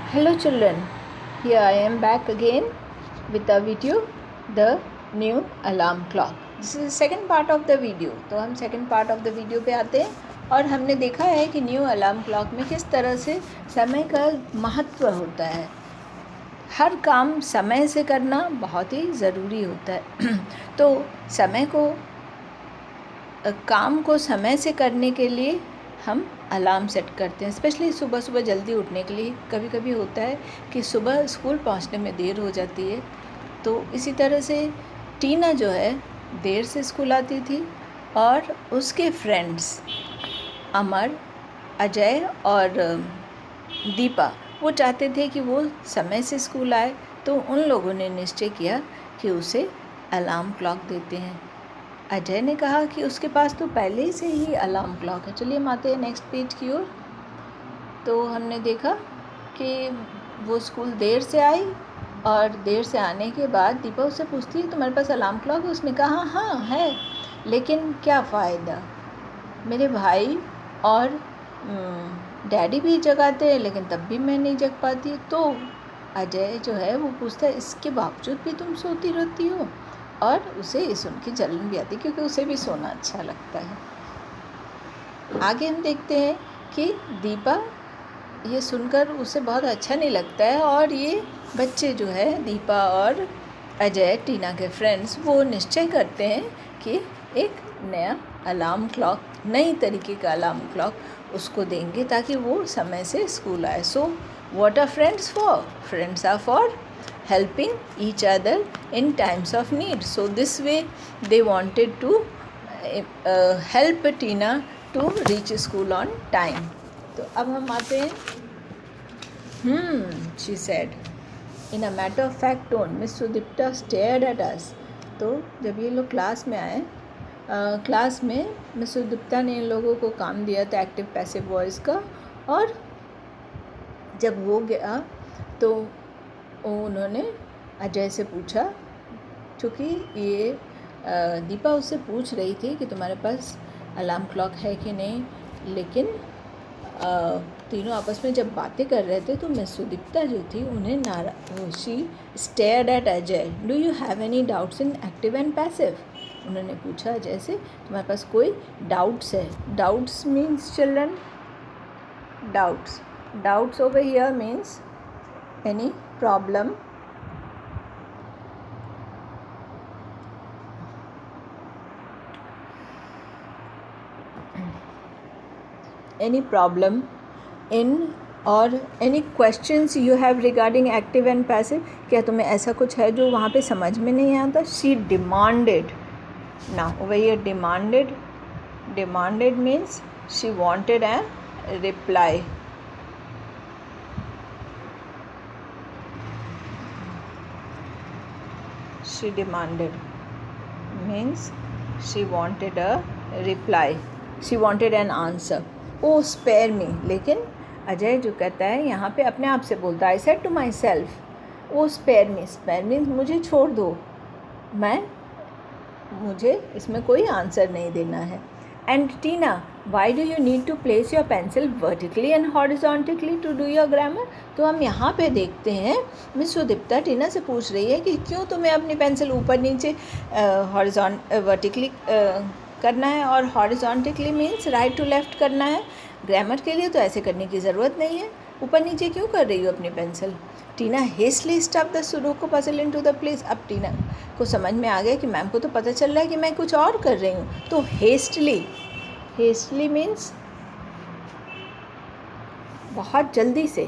Hello children, here I am back again with a video, the new alarm clock. This is the second part of the video. तो हम second part of the video पे आते हैं और हमने देखा है कि न्यू अलार्म क्लॉक में किस तरह से समय का महत्व होता है। हर काम समय से करना बहुत ही ज़रूरी होता है। तो काम को समय से करने के लिए हम अलार्म सेट करते हैं, स्पेशली सुबह सुबह जल्दी उठने के लिए। कभी कभी होता है कि सुबह स्कूल पहुंचने में देर हो जाती है, तो इसी तरह से टीना जो है देर से स्कूल आती थी और उसके फ्रेंड्स अमर, अजय और दीपा वो चाहते थे कि वो समय से स्कूल आए, तो उन लोगों ने निश्चय किया कि उसे अलार्म क्लॉक देते हैं। अजय ने कहा कि उसके पास तो पहले से ही अलार्म क्लॉक है। चलिए हम आते हैं नेक्स्ट पेज की ओर। तो हमने देखा कि वो स्कूल देर से आई और देर से आने के बाद दीपा उससे पूछती है तुम्हारे पास अलार्म क्लॉक है? उसने कहा हाँ है, लेकिन क्या फ़ायदा, मेरे भाई और डैडी भी जगाते हैं लेकिन तब भी मैं नहीं जग पाती। तो अजय जो है वो पूछता है इसके बावजूद भी तुम सोती रहती हो, और उसे ये सुन के जलन भी आती क्योंकि उसे भी सोना अच्छा लगता है। आगे हम देखते हैं कि दीपा ये सुनकर उसे बहुत अच्छा नहीं लगता है और ये बच्चे जो है दीपा और अजय टीना के फ्रेंड्स वो निश्चय करते हैं कि एक नया अलार्म क्लॉक, नई तरीके का अलार्म क्लॉक उसको देंगे ताकि वो समय से स्कूल आए। So what are friends for? Friends are for helping each other in times of need. So this way they wanted to help Tina to reach school on time. तो अब हम आते हैं she said in a matter of fact tone. Miss Sudipta stared at us. तो जब ये लोग class में आए, क्लास में मिस सुदीप्ता ने इन लोगों को काम दिया था एक्टिव पैसिव वॉइस का, और जब वो गया तो उन्होंने अजय से पूछा, क्योंकि ये दीपा उससे पूछ रही थी कि तुम्हारे पास अलार्म क्लॉक है कि नहीं, लेकिन तीनों आपस में जब बातें कर रहे थे तो मिस सुदीप्ता जो थी उन्हें she stared at Ajay, do you have any doubts in active and passive? उन्होंने पूछा अजय से तुम्हारे पास कोई डाउट्स है? Doubts means children, doubts over here means any problem, in or any questions you have regarding active and passive? क्या तुम्हें ऐसा कुछ है जो वहाँ पे समझ में नहीं आता? She demanded. Now over here demanded means she wanted a reply. She demanded means she wanted a reply, she wanted an answer. Oh spare me, लेकिन अजय जो कहता है यहाँ पे अपने आप से बोलता है, I said to myself, oh spare me मुझे छोड़ दो, मुझे इसमें कोई आंसर नहीं देना है। And Tina, why do you need to place your pencil vertically and horizontally to do your grammar? तो हम यहाँ पे देखते हैं मिस सुदीप्ता टीना से पूछ रही है कि क्यों तुम्हें अपनी पेंसिल ऊपर नीचे वर्टिकली करना है और horizontally means right to left करना है। ग्रामर के लिए तो ऐसे करने की ज़रूरत नहीं है, ऊपर नीचे क्यों कर रही हो अपनी pencil? Tina hastily stuff the sudoku puzzle into the place. अब टीना को समझ में आ गया कि मैम को तो पता चल रहा है कि मैं कुछ और कर रही हूँ, तो हेस्टली मीन्स बहुत जल्दी से,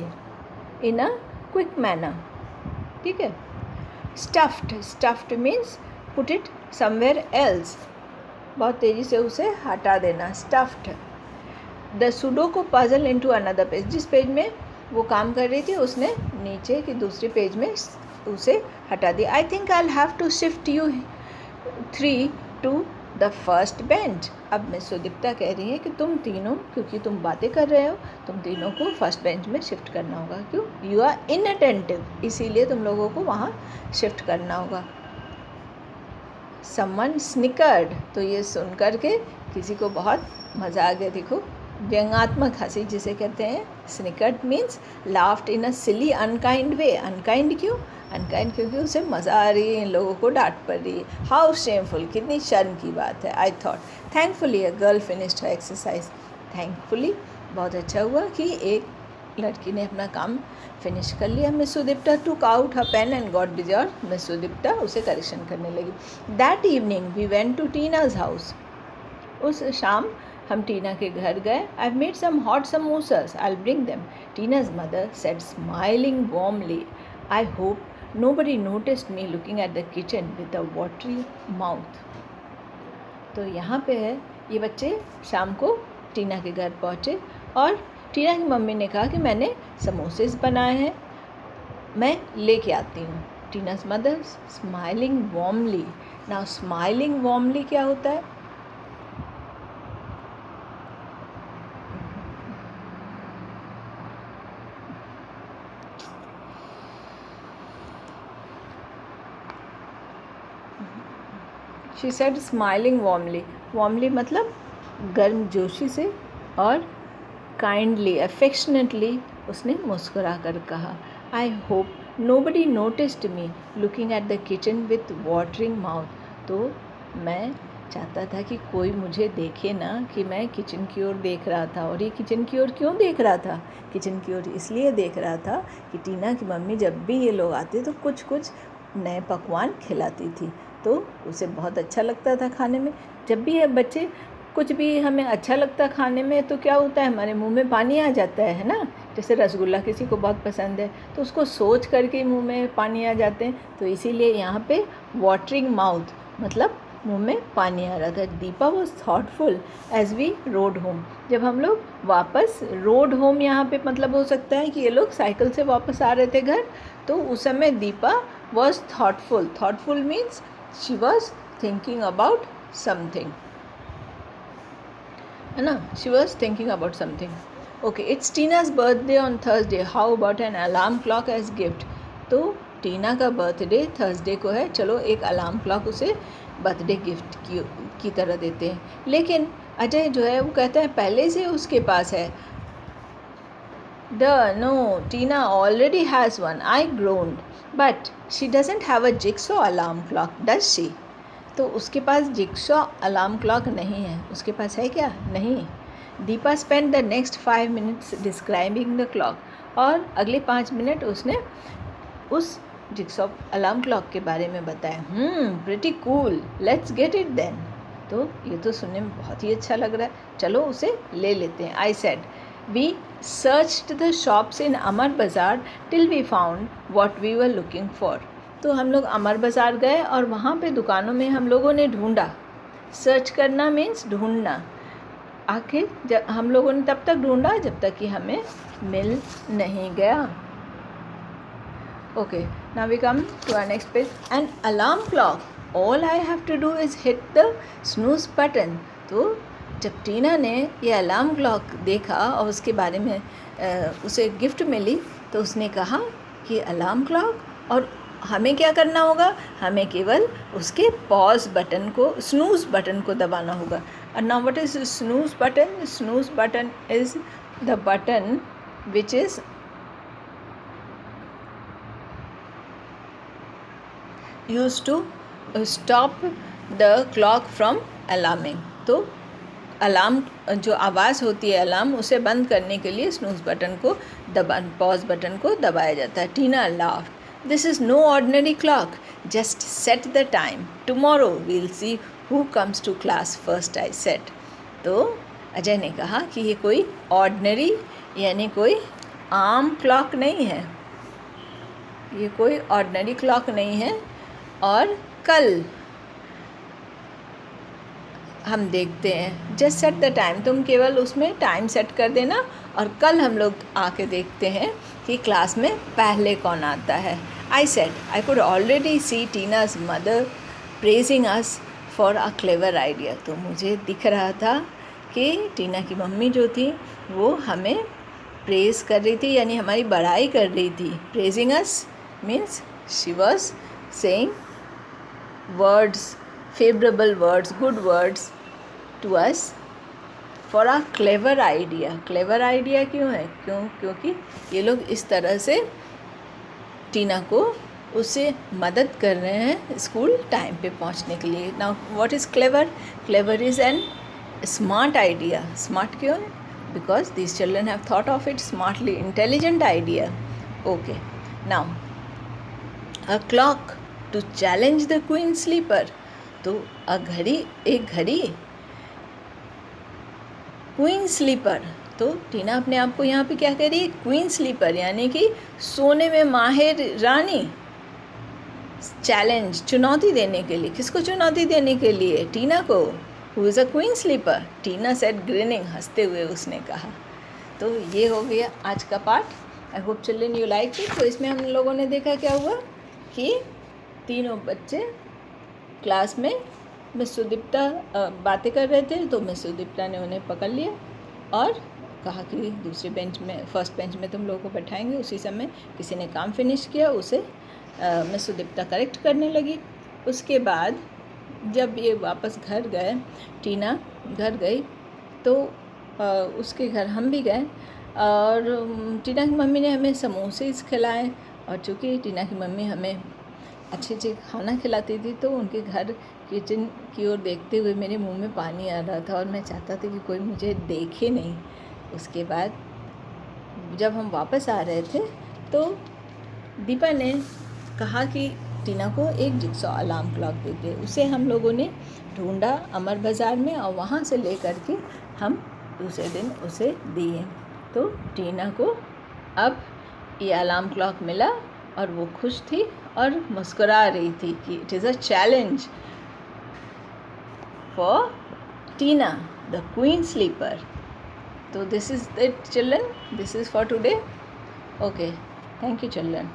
इन अ क्विक मैनर, ठीक है। Stuffed means put it somewhere else, बहुत तेज़ी से उसे हटा देना, stuffed. The sudoku puzzle into another page, जिस पेज में वो काम कर रही थी उसने नीचे की दूसरी पेज में उसे हटा दिया। I think I have to shift you 3 to the first bench. अब मिस सुदीप्ता कह रही है कि तुम तीनों, क्योंकि तुम बातें कर रहे हो, तुम तीनों को फर्स्ट बेंच में शिफ्ट करना होगा। क्यों? यू आर इनअटेंटिव, इसीलिए तुम लोगों को वहाँ शिफ्ट करना होगा। समवन स्निकर्ड, तो ये सुन कर के किसी को बहुत मज़ा आ गया। देखो व्यंग्यात्मक हंसी जिसे कहते हैं। स्निकर्ड मीन्स लाफ्ड इन अ सिली अनकाइंड वे। अनकाइंड क्यों? अनकाइंड क्योंकि उसे मज़ा आ रही है, इन लोगों को डांट पड़ रही है। हाउ शेमफुल, कितनी शर्म की बात है। I thought thankfully a girl finished her exercise. Thankfully, बहुत अच्छा हुआ कि एक लड़की ने अपना काम फिनिश कर लिया। Miss Sudipta took out her pen and got busy. और मिस सुदीप्ता उसे करेक्शन करने लगी। That evening we went to Tina's house. उस शाम हम टीना के घर गए। I made some hot samosas, I will bring them, Tina's mother said smiling warmly. I hope nobody noticed me looking at the kitchen with a watery mouth. तो यहाँ पे है, ये बच्चे शाम को टीना के घर पहुँचे और टीना की मम्मी ने कहा कि मैंने समोसेस बनाए हैं, मैं लेके आती हूँ। Tina's mother smiling warmly. Now smiling warmly क्या होता है? She said smiling warmly. Warmly मतलब गर्मजोशी से, और काइंडली अफेक्शनेटली उसने मुस्कुरा कर कहा, आई hope nobody noticed me looking at the kitchen with watering mouth. तो मैं चाहता था कि कोई मुझे देखे ना कि मैं किचन की ओर देख रहा था। और ये किचन की ओर क्यों देख रहा था? किचन की ओर इसलिए देख रहा था कि टीना की मम्मी जब भी ये लोग आते तो कुछ कुछ नए पकवान खिलाती थी, तो उसे बहुत अच्छा लगता था खाने में। जब भी ये बच्चे कुछ भी हमें अच्छा लगता खाने में तो क्या होता है, हमारे मुंह में पानी आ जाता है ना। जैसे रसगुल्ला किसी को बहुत पसंद है तो उसको सोच करके मुंह में पानी आ जाते हैं। तो इसीलिए यहाँ पे वाटरिंग माउथ मतलब मुंह में पानी आ रहा था। Deepa was thoughtful as we rode home. जब हम लोग वापस रोड होम, यहाँ पे मतलब हो सकता है कि ये लोग साइकिल से वापस आ रहे थे घर, तो उस समय Deepa was thoughtful. Thoughtful means she was thinking about something, है ना। She was thinking about something. Okay, it's Tina's birthday on Thursday, how about an alarm clock as gift. तो टीना का बर्थडे थर्सडे को है, चलो एक अलार्म क्लॉक उसे बर्थडे गिफ्ट की तरह देते हैं। लेकिन अजय जो है वो कहता है पहले से उसके पास है। No, Tina already has one, I groaned. But she doesn't have a jigsaw alarm clock, does she? तो उसके पास जिक्सॉ अलार्म क्लॉक नहीं है। उसके पास है क्या? नहीं। Deepa spend the next 5 minutes describing the clock. और अगले 5 मिनट उसने उस जिक्सॉ अलार्म क्लॉक के बारे में बताया। Pretty cool, let's get it then. तो ये तो सुनने में बहुत ही अच्छा लग रहा है, चलो उसे ले लेते हैं। I said we searched the shops in Amar Bazaar till we found what we were looking for. तो हम लोग अमर बाज़ार गए और वहाँ पे दुकानों में हम लोगों ने ढूंढा। सर्च करना मीन्स ढूंढना। आखिर जब हम लोगों ने तब तक ढूंढा जब तक कि हमें मिल नहीं गया। Okay, now we come to our next page. An alarm clock, all I have to do is hit the snooze button. तो जब टीना ने ये अलार्म क्लॉक देखा और उसके बारे में उसे गिफ्ट मिली, तो उसने कहा कि अलार्म क्लॉक, और हमें क्या करना होगा? हमें केवल उसके पॉज बटन को, स्नूज बटन को दबाना होगा। And now what is snooze button? Snooze button is the button which is used to stop the clock from alarming. तो अलार्म जो आवाज़ होती है अलार्म, उसे बंद करने के लिए स्नूज बटन को पॉज बटन को दबाया जाता है। Tina laughed, this is no ordinary clock, just set the time, tomorrow we'll see who comes to class first, I set. तो अजय ने कहा कि ये कोई ऑर्डिनरी यानी कोई आम क्लॉक नहीं है, ये कोई ऑर्डिनरी क्लॉक नहीं है, और कल हम देखते हैं। जस्ट सेट द टाइम, तुम केवल उसमें टाइम सेट कर देना और कल हम लोग आके देखते हैं कि क्लास में पहले कौन आता है। I said I could already see Tina's mother praising us for a clever idea. तो मुझे दिख रहा था कि टीना की मम्मी जो थी वो हमें प्रेज़ कर रही थी, यानी हमारी बड़ाई कर रही थी। Praising us means she was saying words, favorable words, good words to us. For a clever idea. Clever idea क्यों है? क्योंकि ये लोग इस तरह से टीना को उससे मदद कर रहे हैं स्कूल टाइम पे पहुंचने के लिए। Now what is clever? Clever is an smart idea. Smart क्यों है? Because these children have thought of it smartly, intelligent idea. Okay, now a clock to challenge the queen sleeper. तो एक घड़ी queen sleeper. तो टीना अपने आप को यहाँ पे क्या कह रही है? क्वीन स्लीपर, यानी कि सोने में माहिर रानी। चैलेंज, चुनौती देने के लिए। किसको चुनौती देने के लिए? टीना को। Who is a queen sleeper? Tina said grinning, हंसते हुए उसने कहा। तो ये हो गया आज का part. I hope children you like it. तो इसमें हम लोगों ने देखा क्या हुआ कि तीनों बच्चे क्लास में मिस सुदीप्ता बातें कर रहे थे, तो मिस सुदीप्ता ने उन्हें पकड़ लिया और कहा कि दूसरे बेंच में, फर्स्ट बेंच में तुम लोगों को बैठाएंगे। उसी समय किसी ने काम फिनिश किया, उसे मिस सुदीप्ता करेक्ट करने लगी। उसके बाद जब ये वापस घर गए, टीना घर गई, तो उसके घर हम भी गए और टीना की मम्मी ने हमें समोसे खिलाए। और चूँकि टीना की मम्मी हमें अच्छे अच्छे खाना खिलाती थी, तो उनके घर किचन की ओर देखते हुए मेरे मुंह में पानी आ रहा था और मैं चाहता था कि कोई मुझे देखे नहीं। उसके बाद जब हम वापस आ रहे थे, तो दीपा ने कहा कि टीना को एक जिक्सॉ अलार्म क्लॉक दे दे। उसे हम लोगों ने ढूंढा अमर बाज़ार में और वहाँ से ले कर के हम दूसरे दिन उसे दिए। तो टीना को अब ये अलार्म क्लॉक मिला और वो खुश थी और मुस्कुरा रही थी कि it is a challenge for Tina the queen sleeper. तो this is it children, this is for today. Okay, thank you children.